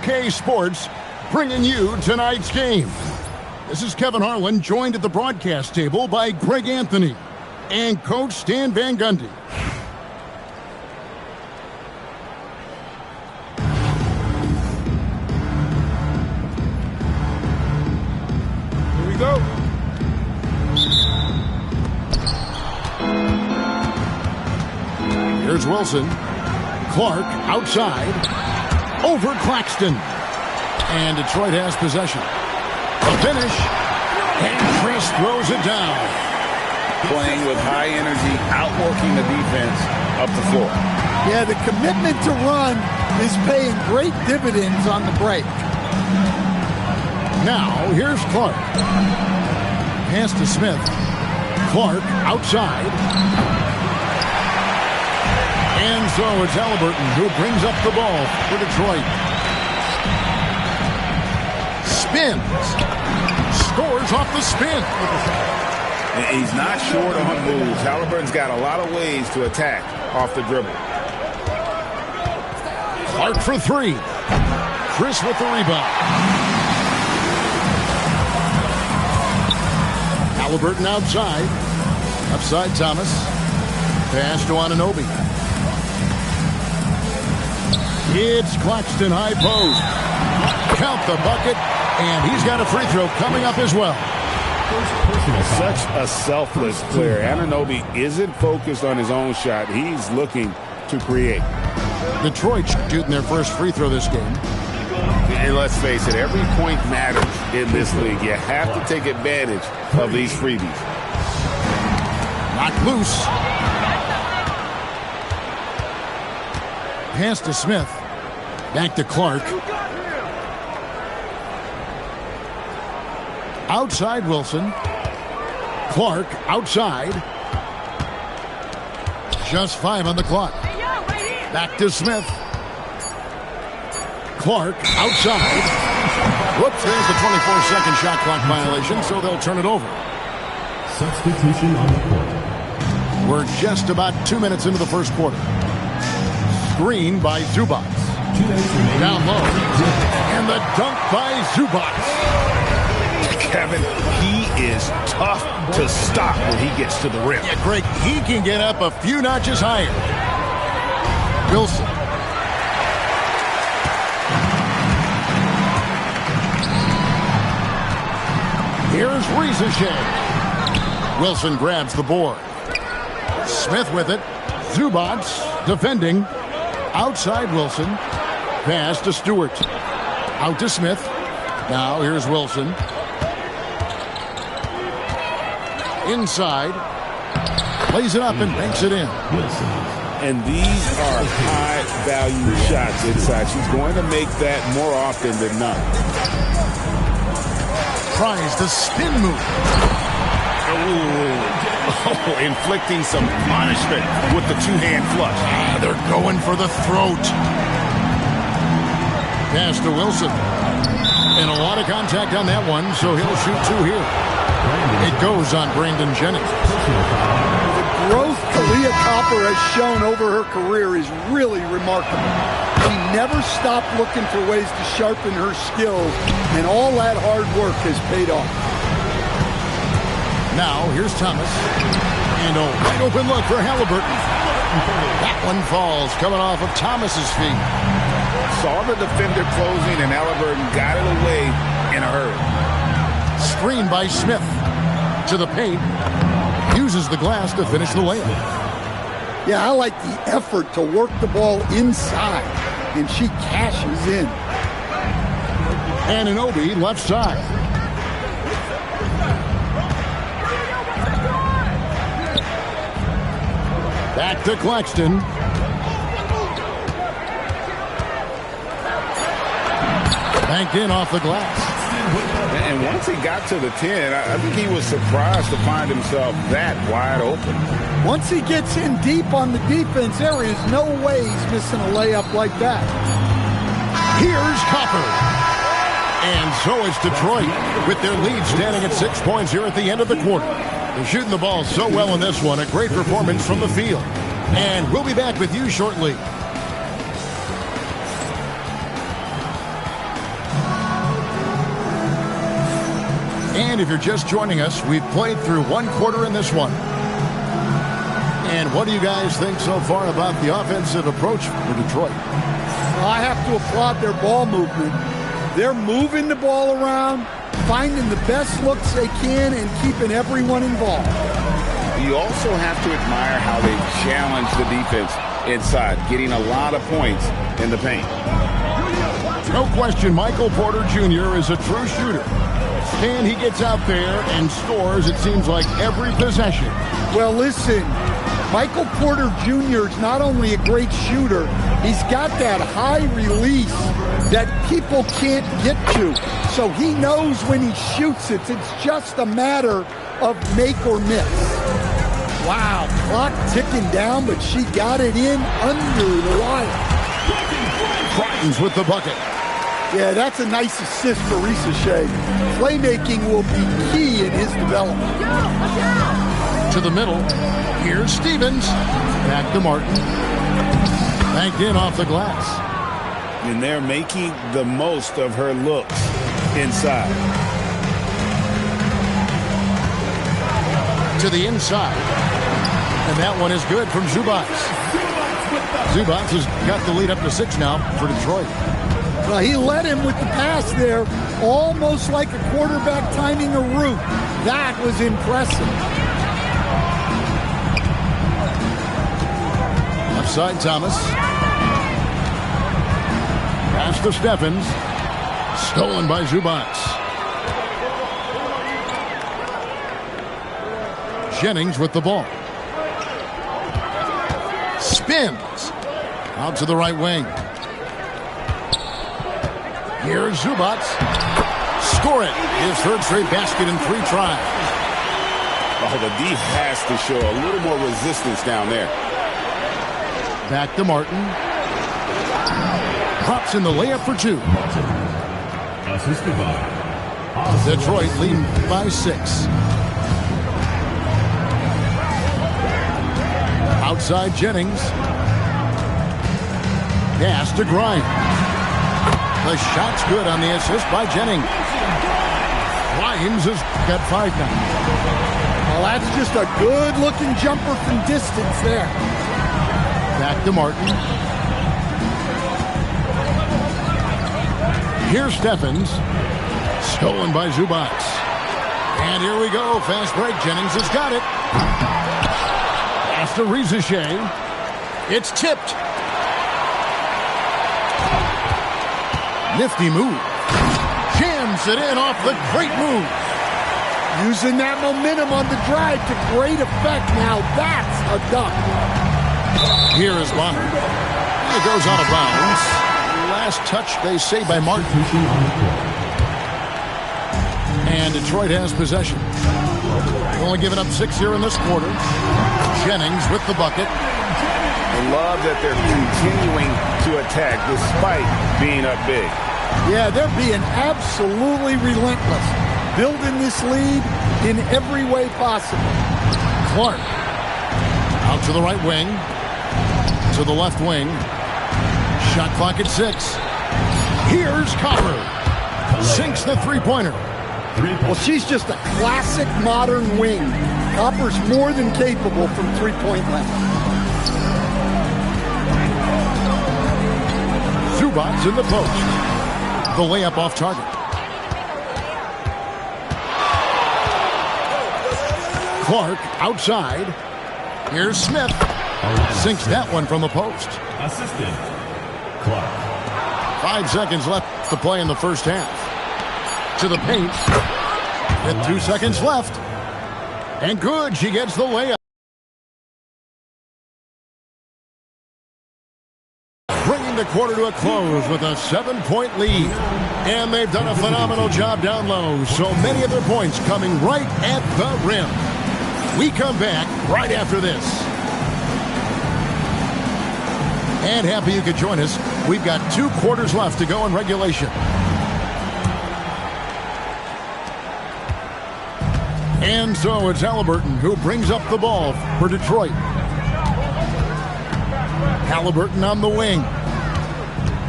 2K Sports, bringing you tonight's game. This is Kevin Harlan, joined at the broadcast table by Greg Anthony and Coach Stan Van Gundy. Here we go. Here's Wilson. Clark outside. Over Claxton. And Detroit has possession. A finish. And Chris throws it down. Playing with high energy, outworking the defense up the floor. Yeah, the commitment to run is paying great dividends on the break. Now, here's Clark. Pass to Smith. Clark outside. And so it's Halliburton who brings up the ball for Detroit. Spins. Scores off the spin. He's not short on moves. Halliburton's got a lot of ways to attack off the dribble. Clark for three. Chris with the rebound. Halliburton outside. Upside Thomas. Pass to Wnba. It's Claxton high post. Count the bucket. And he's got a free throw coming up as well. Such a selfless player. Wnba isn't focused on his own shot. He's looking to create. Detroit shooting their first free throw this game. And let's face it, every point matters in this league. You have to take advantage of these freebies. Knocked loose. Pass to Smith. Back to Clark. Outside Wilson. Clark outside. Just 5 on the clock. Back to Smith. Clark outside. Whoops, there's the 24-second shot clock violation, so they'll turn it over. Substitution on the court. We're just about 2 minutes into the first quarter. Screen by Zubac. Down low. And the dunk by Zubac. Kevin, he is tough to stop when he gets to the rim. Yeah, Greg, he can get up a few notches higher. Wilson. Here's Ricochet. Wilson grabs the board. Smith with it. Zubac defending. Outside Wilson. Pass to Stewart. Out to Smith. Now here's Wilson. Inside. Lays it up and banks it in. And these are high-value shots inside. She's going to make that more often than not. Tries the spin move. Oh, inflicting some punishment with the two-hand flush. They're going for the throat. Pass to Wilson. And a lot of contact on that one, so he'll shoot 2 here. It goes on Brandon Jennings. The growth Kalia Copper has shown over her career is really remarkable. She never stopped looking for ways to sharpen her skills, and all that hard work has paid off. Now, here's Thomas. And a wide open look for Halliburton. That one falls, coming off of Thomas's feet. Saw the defender closing, and Halliburton got it away in a hurry. Screen by Smith. To the paint. Uses the glass to finish the layup. Yeah, I like the effort to work the ball inside, and she cashes in. Wnba left side. Back to Claxton. Banked in off the glass. And once he got to the 10, I think he was surprised to find himself that wide open. Once he gets in deep on the defense, there is no way he's missing a layup like that. Here's Copper. And so it's Detroit with their lead standing at 6 points here at the end of the quarter. They're shooting the ball so well in this one. A great performance from the field. And we'll be back with you shortly. And if you're just joining us, we've played through one quarter in this one. And what do you guys think so far about the offensive approach for Detroit? Well, I have to applaud their ball movement. They're moving the ball around, finding the best looks they can, and keeping everyone involved. You also have to admire how they challenge the defense inside, getting a lot of points in the paint. No question, Michael Porter Jr. is a true shooter. And he gets out there and scores, it seems like, every possession. Well, listen, Michael Porter Jr. is not only a great shooter, he's got that high release that people can't get to. So he knows when he shoots it. It's just a matter of make or miss. Wow, clock ticking down, but she got it in under the line. Crichton's with the bucket. Yeah, that's a nice assist for Shea. Playmaking will be key in his development. To the middle. Here's Stevens. Back to Martin. Banked in off the glass. And they're making the most of her looks inside. To the inside. And that one is good from Zubac. Zubac has got the lead up to 6 now for Detroit. Well, he led him with the pass there, almost like a quarterback timing a route. That was impressive. Left side, Thomas. Pass to Steffens. Stolen by Zubac. Jennings with the ball. Spins. Out to the right wing. Here's Zubac. Score it. His third straight basket in 3 tries. Oh, the D has to show a little more resistance down there. Back to Martin. Drops in the layup for 2. Assisted by Detroit leading by 6. Outside Jennings. Pass to Grimes. The shot's good on the assist by Jennings. Grimes has got 5 now. Well, that's just a good-looking jumper from distance there. Back to Martin. Here's Steffens. Stolen by Zubac. And here we go. Fast break. Jennings has got it. Pass to Shea. It's tipped. Nifty move. Jams it in off the great move. Using that momentum on the drive to great effect. Now that's a dunk. Here is Bonner. It goes out of bounds. Last touch, they say, by Martin. And Detroit has possession. Only giving up 6 here in this quarter. Jennings with the bucket. I love that they're continuing to attack despite being up big. Yeah, they're being absolutely relentless. Building this lead in every way possible. Clark. Out to the right wing. To the left wing. Shot clock at 6. Here's Copper. Sinks the three-pointer. Well, she's just a classic modern wing. Copper's more than capable from three-point land. Zubac in the post. The layup off target. Clark outside. Here's Smith. Sinks that one from the post. assistant Clark. 5 seconds left to play in the first half. To the paint. With 2 seconds left. And good. She gets the layup. Bringing the quarter to a close with a 7-point lead. And they've done a phenomenal job down low. So many of their points coming right at the rim. We come back right after this. And happy you could join us. We've got 2 quarters left to go in regulation. And so it's Halliburton who brings up the ball for Detroit. Halliburton on the wing.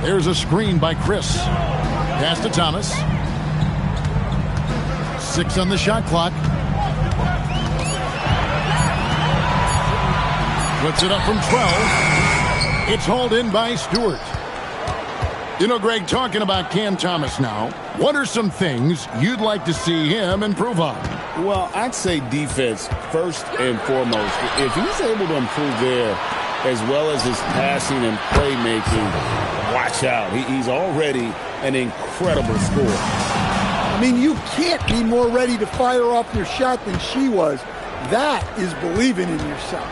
There's a screen by Chris. Pass to Thomas. 6 on the shot clock. Puts it up from 12. It's hauled in by Stewart. You know, Greg, talking about Cam Thomas now, what are some things you'd like to see him improve on? Well, I'd say defense first and foremost. If he's able to improve there as well as his passing and playmaking, watch out. He's already an incredible scorer. I mean, you can't be more ready to fire off your shot than she was. That is believing in yourself.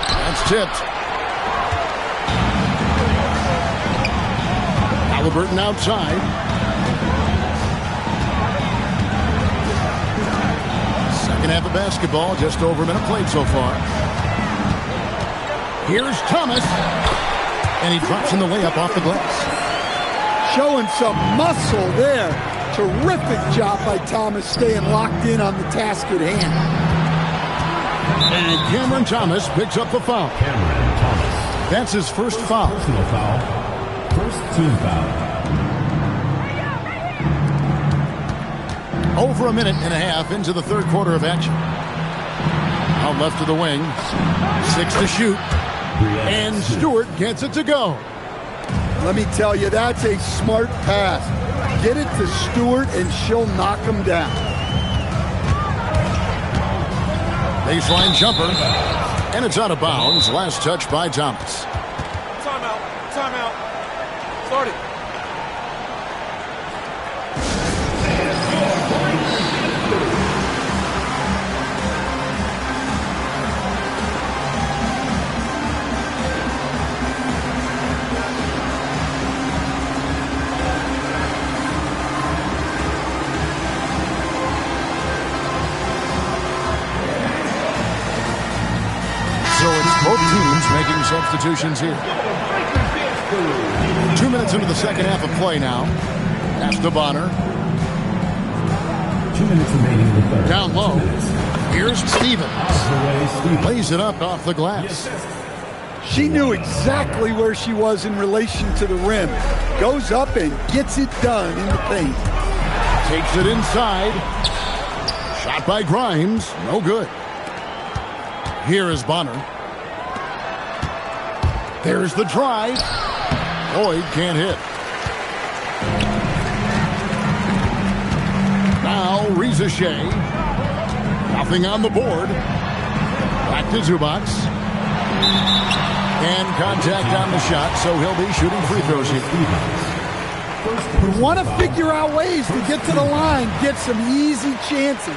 That's tipped. Halliburton outside. Second half of basketball, just over a minute played so far. Here's Thomas. And he drops in the layup off the glass. Showing some muscle there. Terrific job by Thomas staying locked in on the task at hand. And Cameron Thomas picks up the foul. Cameron Thomas. That's his first foul. Personal foul. First team foul. Over a minute and a half into the third quarter of action. Out left to the wing. 6 to shoot. And Stewart gets it to go. Let me tell you, that's a smart pass. Get it to Stewart and she'll knock him down. Baseline jumper. And it's out of bounds. Last touch by Thomas. Timeout. Timeout. Start it. So it's both teams making substitutions here. 2 minutes into the second half of play now. Pass to Bonner. 2 minutes remaining in the third. Down low. Here's Stevens. Lays it up off the glass. She knew exactly where she was in relation to the rim. Goes up and gets it done in the paint. Takes it inside. Shot by Grimes. No good. Here is Bonner. There's the drive. Boyd can't hit. Now Reza Shea. Nothing on the board. Back to Zubac. And contact on the shot, so he'll be shooting free throws here. You want to figure out ways to get to the line, get some easy chances.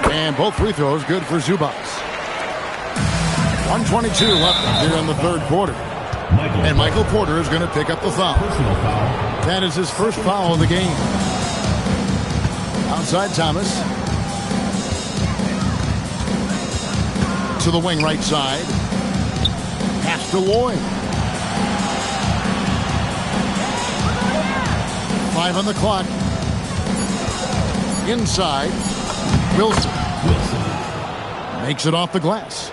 And both free throws good for Zubac. 1:22 left here in the third quarter. And Michael Porter is going to pick up the foul. That is his first foul of the game. Outside Thomas. To the wing right side. Pass to Lloyd. 5 on the clock. Inside. Wilson. Makes it off the glass.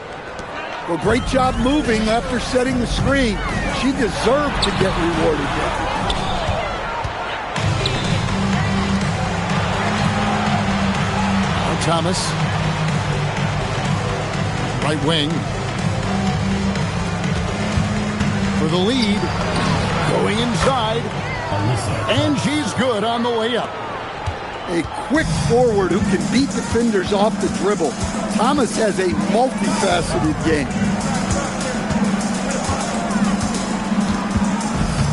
Well, great job moving after setting the screen. She deserved to get rewarded there. Thomas. Right wing. For the lead. Going inside. And she's good on the layup. A quick forward who can beat defenders off the dribble. Thomas has a multifaceted game.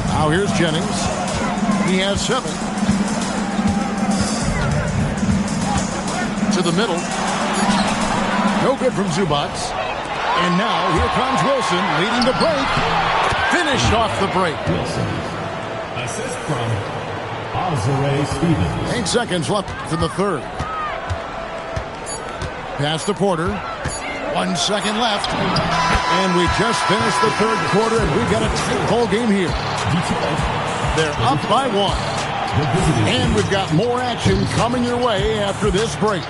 Now here's Jennings. He has 7. To the middle. No good from Zubac. And now here comes Wilson leading the break. Finished off the break. Wilson. Assist from Stevens. 8 seconds left in the third. Pass to Porter. 1 second left. And we just finished the third quarter, and we've got a tight ball game here. They're up by 1. And we've got more action coming your way after this break.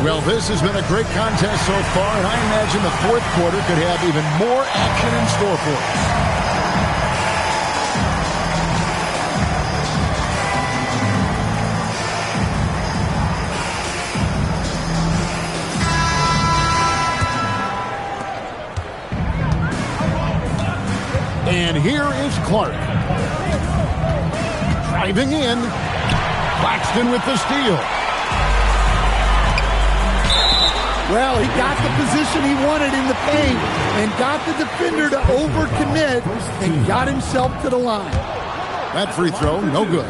Well, this has been a great contest so far, and I imagine the fourth quarter could have even more action in store for us. And here is Clark. Driving in. Claxton with the steal. Well, he got the position he wanted in the paint and got the defender to overcommit and got himself to the line. That free throw, no good.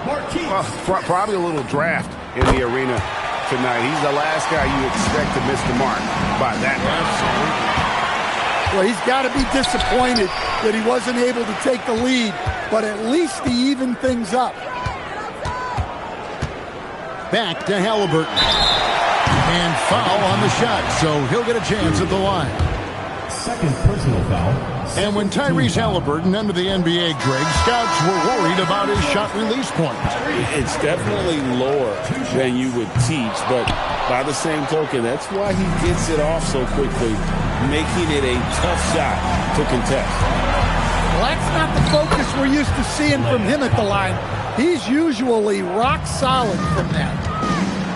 Well, probably a little draft in the arena tonight. He's the last guy you expect to miss the mark by that much. Well, he's got to be disappointed that he wasn't able to take the lead, but at least he evened things up. Back to Halliburton. And foul on the shot, so he'll get a chance at the line. Second personal foul. And when Tyrese Halliburton entered the NBA, Greg, scouts were worried about his shot release point. It's definitely lower than you would teach, but by the same token, that's why he gets it off so quickly, making it a tough shot to contest. Well, that's not the focus we're used to seeing from him at the line. He's usually rock solid from that.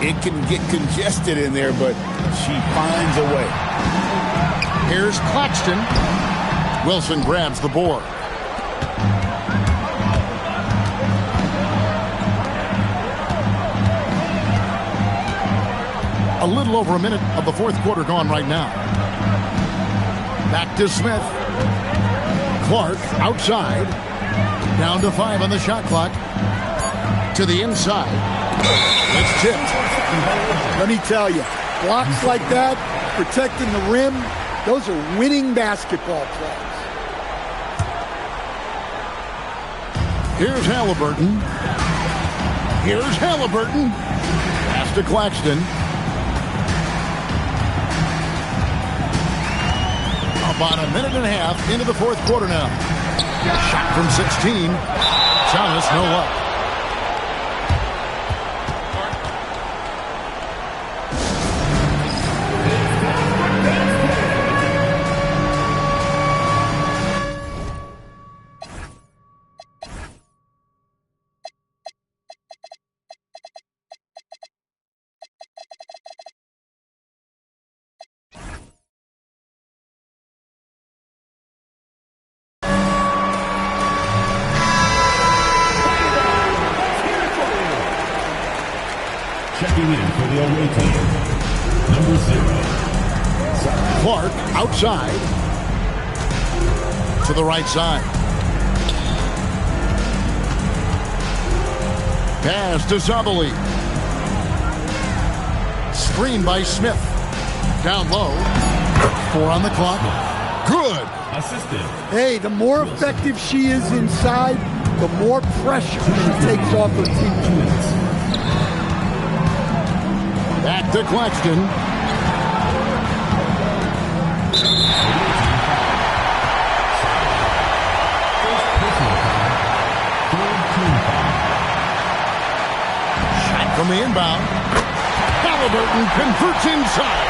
It can get congested in there, but she finds a way. Here's Claxton. Wilson grabs the board. A little over a minute of the fourth quarter gone right now. Back to Smith. Clark outside. Down to 5 on the shot clock. To the inside. It's tipped. Let me tell you, blocks like that, protecting the rim, those are winning basketball plays. Here's Halliburton. Here's Halliburton. Pass to Claxton. About a minute and a half into the fourth quarter now. Shot from 16. Thomas, no luck. Checking in for the away team, number 0. Clark outside. To the right side. Pass to Zabali. Screen by Smith. Down low. 4 on the clock. Good. Assisted. Hey, the more effective she is inside, the more pressure she takes off her teammates. Back to Claxton. Shot from the inbound. Halliburton converts inside.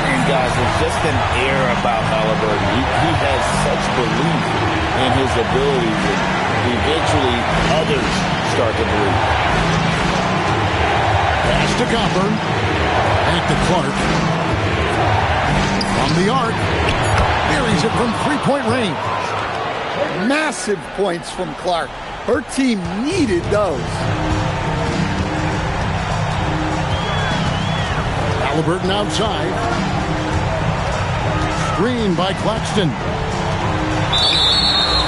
And guys, there's just an air about Halliburton. He has such belief in his abilities that eventually others start to believe. Pass to Copper. Back to Clark. From the arc. Buries it from three-point range. Massive points from Clark. Her team needed those. Halliburton outside. Screen by Claxton.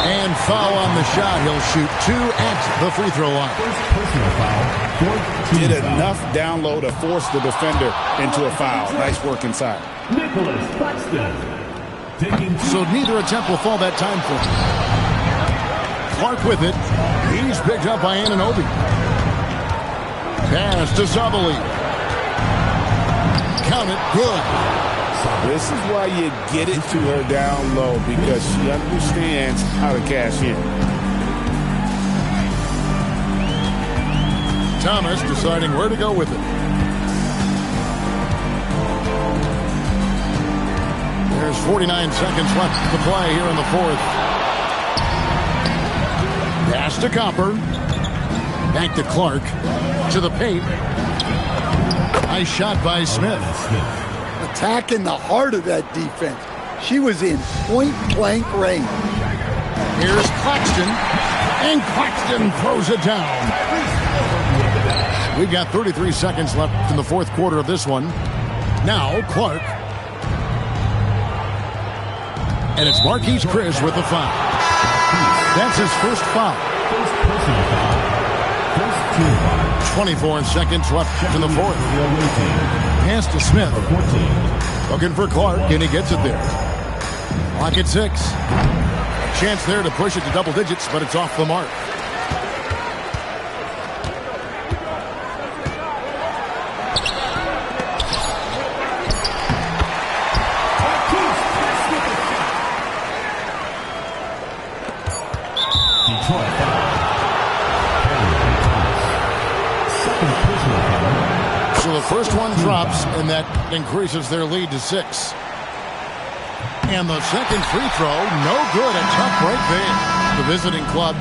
And foul on the shot. He'll shoot 2 at the free throw line. First personal foul. Did enough down low to force the defender into a foul. Nice work inside. Nicholas Claxton. So neither attempt will fall that time for him. Clark with it. He's picked up by Wnba. Pass to Zabali. Count it. Good. This is why you get it to her down low, because she understands how to cash in. Thomas deciding where to go with it. 49 seconds left to play here in the fourth. Pass to Copper. Back to Clark. To the paint. Nice shot by Smith. Attacking the heart of that defense. She was in point-blank range. Here's Claxton. And Claxton throws it down. We've got 33 seconds left in the fourth quarter of this one. Now, Clark. And it's Marquise Chris with the foul. That's his first foul. 24 seconds left in the fourth. Pass to Smith. Looking for Clark, and he gets it there. Clock at 6. A chance there to push it to double digits, but it's off the mark. So the first one drops, and that increases their lead to 6. And the second free throw, no good. A tough break there. The visiting club